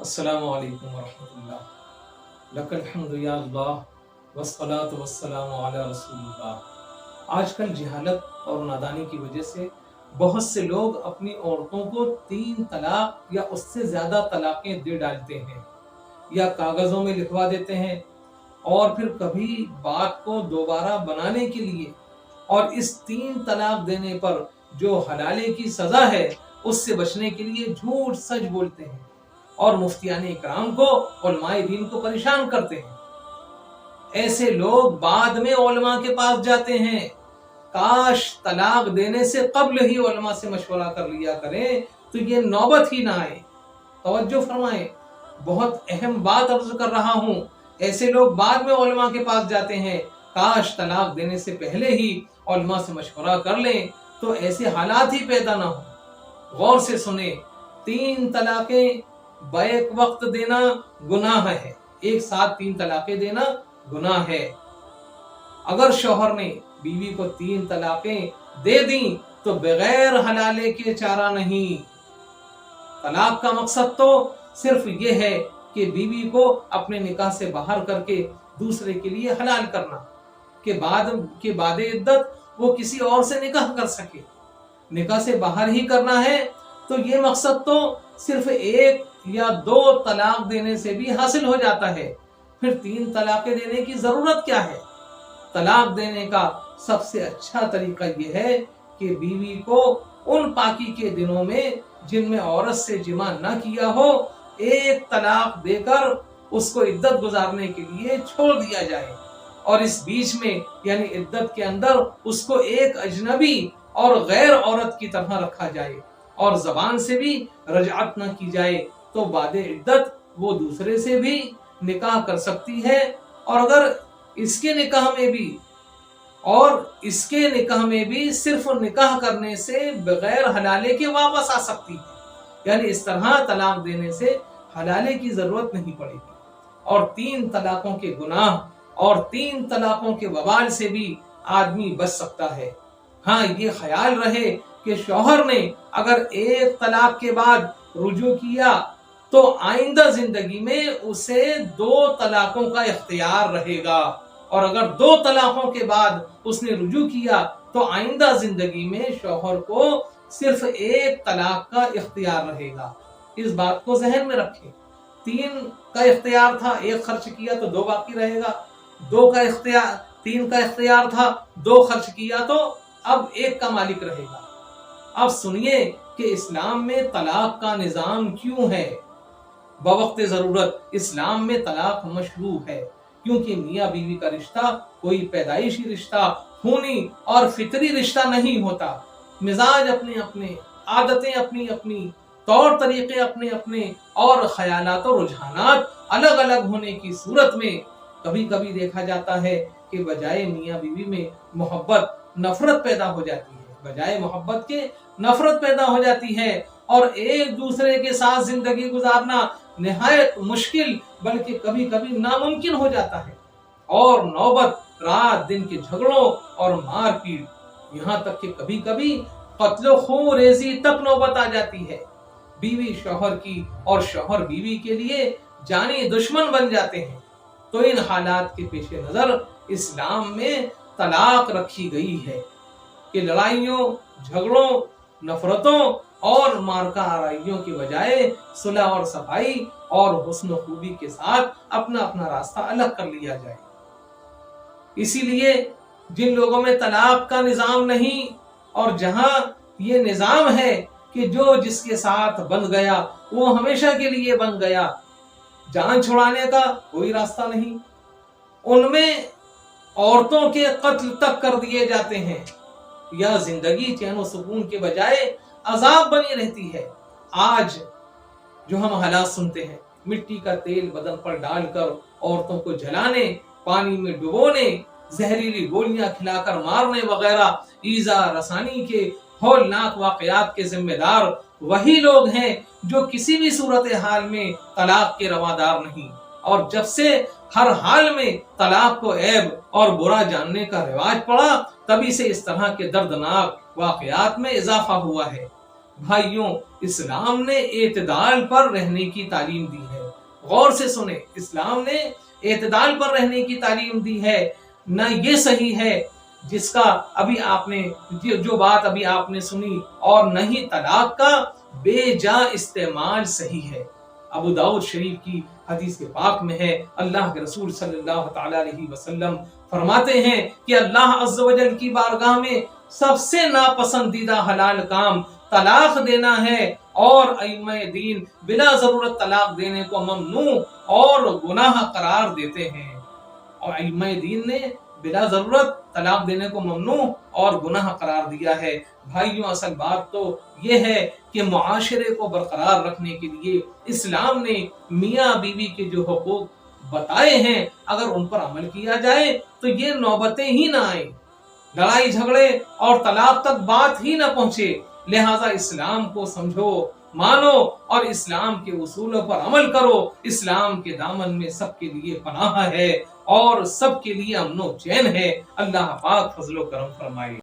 السلام علیکم ورحمۃ اللہ، لک الحمد یا اللہ والصلاۃ والسلام علی رسول اللہ۔ آج کل جہالت اور نادانی کی وجہ سے بہت سے لوگ اپنی عورتوں کو 3 طلاق یا اس سے زیادہ طلاقیں دے ڈالتے ہیں یا کاغذوں میں لکھوا دیتے ہیں، اور پھر کبھی بات کو دوبارہ بنانے کے لیے اور اس 3 طلاق دینے پر جو حلالے کی سزا ہے اس سے بچنے کے لیے جھوٹ سچ بولتے ہیں اور مفتیان اکرام کو، علماء دین کو پریشان کرتے ہیں۔ ایسے لوگ بعد میں علماء کے پاس جاتے ہیں۔ کاش طلاق دینے سے قبل ہی علماء سے مشورہ کر لیا کریں تو یہ نوبت ہی نہ آئے۔ توجہ فرمائیں، بہت اہم بات عرض کر رہا ہوں۔ ایسے لوگ بعد میں علماء کے پاس جاتے ہیں، کاش طلاق دینے سے پہلے ہی علماء سے مشورہ کر لیں تو ایسے حالات ہی پیدا نہ ہوں۔ غور سے سنیں، 3 طلاقیں بیک وقت دینا گناہ ہے، ایک ساتھ 3 طلاقیں دینا گناہ ہے۔ اگر شوہر نے بیوی کو 3 طلاقیں دے دیں تو بغیر حلالے کے چارہ نہیں۔ طلاق کا مقصد تو صرف یہ ہے کہ بیوی کو اپنے نکاح سے باہر کر کے دوسرے کے لیے حلال کرنا، کہ بعد عدت وہ کسی اور سے نکاح کر سکے۔ نکاح سے باہر ہی کرنا ہے تو یہ مقصد تو صرف 1 یا 2 طلاق دینے سے بھی حاصل ہو جاتا ہے، پھر 3 طلاقیں دینے کی ضرورت کیا ہے؟ طلاق دینے کا سب سے اچھا طریقہ یہ ہے کہ بیوی کو ان پاکی کے دنوں میں جن میں عورت سے جماع نہ کیا ہو 1 طلاق دے کر اس کو عدت گزارنے کے لیے چھوڑ دیا جائے، اور اس بیچ میں یعنی عدت کے اندر اس کو ایک اجنبی اور غیر عورت کی طرح رکھا جائے اور زبان سے بھی رجعت نہ کی جائے، تو بعد عدت وہ دوسرے سے بھی نکاح کر سکتی ہے، اور اگر اس کے نکاح میں بھی صرف نکاح کرنے سے بغیر حلالے کے واپس آ سکتی ہے، یعنی اس طرح طلاق دینے سے حلالے کی ضرورت نہیں پڑے گی، اور 3 طلاقوں کے گناہ اور 3 طلاقوں کے وبال سے بھی آدمی بچ سکتا ہے۔ ہاں، یہ خیال رہے کہ شوہر نے اگر 1 طلاق کے بعد رجوع کیا تو آئندہ زندگی میں اسے 2 طلاقوں کا اختیار رہے گا، اور اگر 2 طلاقوں کے بعد اس نے رجوع کیا تو آئندہ زندگی میں شوہر کو صرف 1 طلاق کا اختیار رہے گا۔ اس بات کو ذہن میں رکھیں، 3 کا اختیار تھا، 1 خرچ کیا تو 2 باقی رہے گا، 3 کا اختیار تھا، 2 خرچ کیا تو اب 1 کا مالک رہے گا۔ اب سنیے کہ اسلام میں طلاق کا نظام کیوں ہے۔ بوقت ضرورت اسلام میں طلاق مشروع ہے، کیونکہ میاں بیوی کا رشتہ کوئی پیدائشی رشتہ، خونی اور فطری رشتہ نہیں ہوتا۔ مزاج اپنے اپنے، عادتیں اپنی اپنی، طور طریقے اپنے اپنے، اور خیالات و رجحانات الگ الگ ہونے کی صورت میں کبھی کبھی دیکھا جاتا ہے کہ بجائے میاں بیوی میں محبت نفرت پیدا ہو جاتی ہے، بجائے محبت کے نفرت پیدا ہو جاتی ہے، اور ایک دوسرے کے ساتھ زندگی گزارنا نہایت مشکل بلکہ کبھی کبھی ناممکن ہو جاتا ہے، اور نوبت رات دن کے جھگڑوں اور مار پیٹ، یہاں تک کہ کبھی کبھی قتل و خون ریزی تک نوبت آ جاتی ہے۔ بیوی شوہر کی اور شوہر بیوی کے لیے جانی دشمن بن جاتے ہیں۔ تو ان حالات کے پیش نظر اسلام میں طلاق رکھی گئی ہے کہ لڑائیوں، جھگڑوں، نفرتوں اور مارکا آرائیوں کے بجائے صلح اور صفائی اور حسن و خوبی کے ساتھ اپنا اپنا راستہ الگ کر لیا جائے۔ اسی لیے جن لوگوں میں طلاق کا نظام نہیں، اور جہاں یہ نظام ہے کہ جو جس کے ساتھ بن گیا وہ ہمیشہ کے لیے بن گیا، جان چھڑانے کا کوئی راستہ نہیں، ان میں عورتوں کے قتل تک کر دیے جاتے ہیں، یا زندگی چین و سکون کے بجائے عذاب بنی رہتی ہے۔ آج جو ہم حالات سنتے ہیں، مٹی کا تیل بدن پر ڈال کر عورتوں کو جلانے، پانی میں ڈبونے، زہریلی گولیاں کھلا کر مارنے وغیرہ ایذا رسانی کے ہولناک واقعات کے ذمہ دار وہی لوگ ہیں جو کسی بھی صورتحال میں طلاق کے روادار نہیں، اور جب سے ہر حال میں طلاق کو عیب اور برا جاننے کا رواج پڑا، تبھی سے اس طرح کے دردناک واقعات میں اضافہ ہوا ہے۔ بھائیوں، اسلام نے اعتدال پر رہنے کی تعلیم دی ہے. غور سے سنیں، اسلام نے اعتدال پر رہنے کی تعلیم دی ہے. نہ یہ صحیح ہے جس کا ابھی آپ نے جو بات ابھی آپ نے سنی، اور نہ ہی طلاق کا بے جا استعمال صحیح ہے. ابو داؤد شریف کی حدیث کے پاک میں ہے، اللہ کے رسول صلی اللہ تعالی علیہ وسلم فرماتے ہیں کہ اللہ عز و جل کی بارگاہ میں سب سے ناپسندیدہ حلال کام طلاق دینا ہے، اور ائمہ دین بلا ضرورت طلاق دینے کو ممنوع اور گناہ قرار دیتے ہیں. اور ائمہ دین نے بلا ضرورت طلاق دینے کو ممنوع اور گناہ قرار دیا ہے. بھائیوں، اصل بات تو یہ ہے کہ معاشرے کو برقرار رکھنے کے لیے اسلام نے میاں بیوی کے جو حقوق بتائے ہیں، اگر ان پر عمل کیا جائے تو یہ نوبتیں ہی نہ آئیں، لڑائی جھگڑے اور طلاق تک بات ہی نہ پہنچے. لہٰذا اسلام کو سمجھو، مانو اور اسلام کے اصولوں پر عمل کرو. اسلام کے دامن میں سب کے لیے پناہ ہے اور سب کے لیے امن و چین ہے. اللہ پاک فضل و کرم فرمائے.